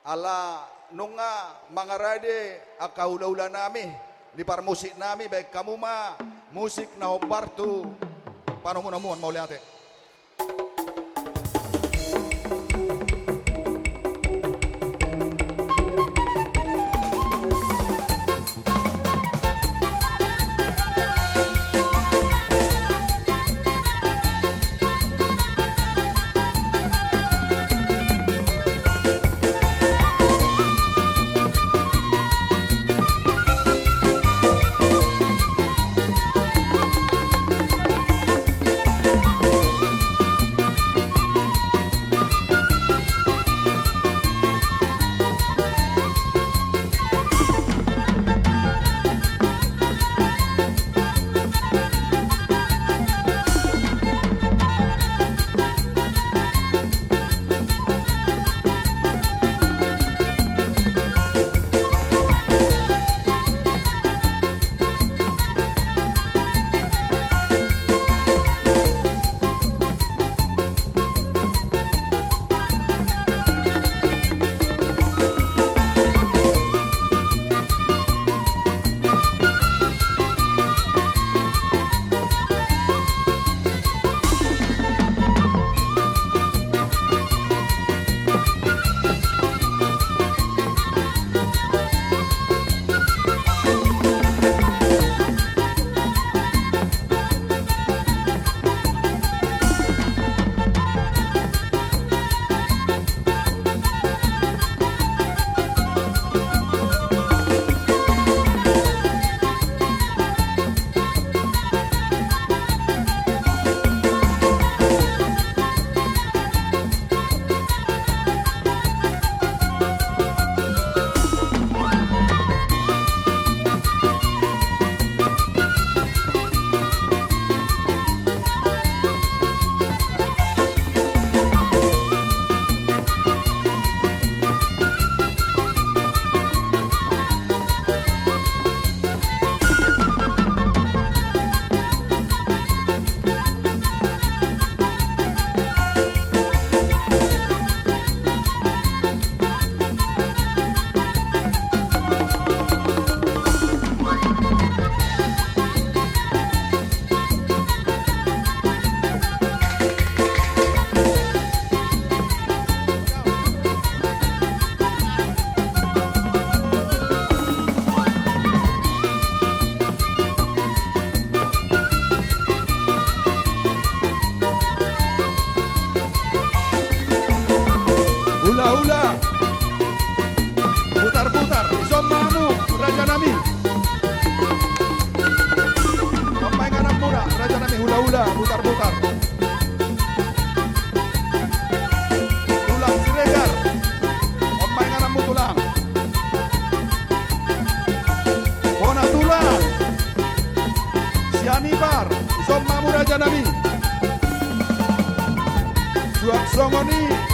ala nunga mga rade akaula-ula nami di par musik nami baik kamu ma musik na obartu paano mo namuan mauli ate. Hula-hula, putar-putar, somamu, Raja Nami. Pemain anak muda, Raja Nami, hula-hula, putar-putar. Tulang Siregar, pemain anakmu tulang. Bona tulang, Sianibar, somamu Raja Nami. Suat Songoni.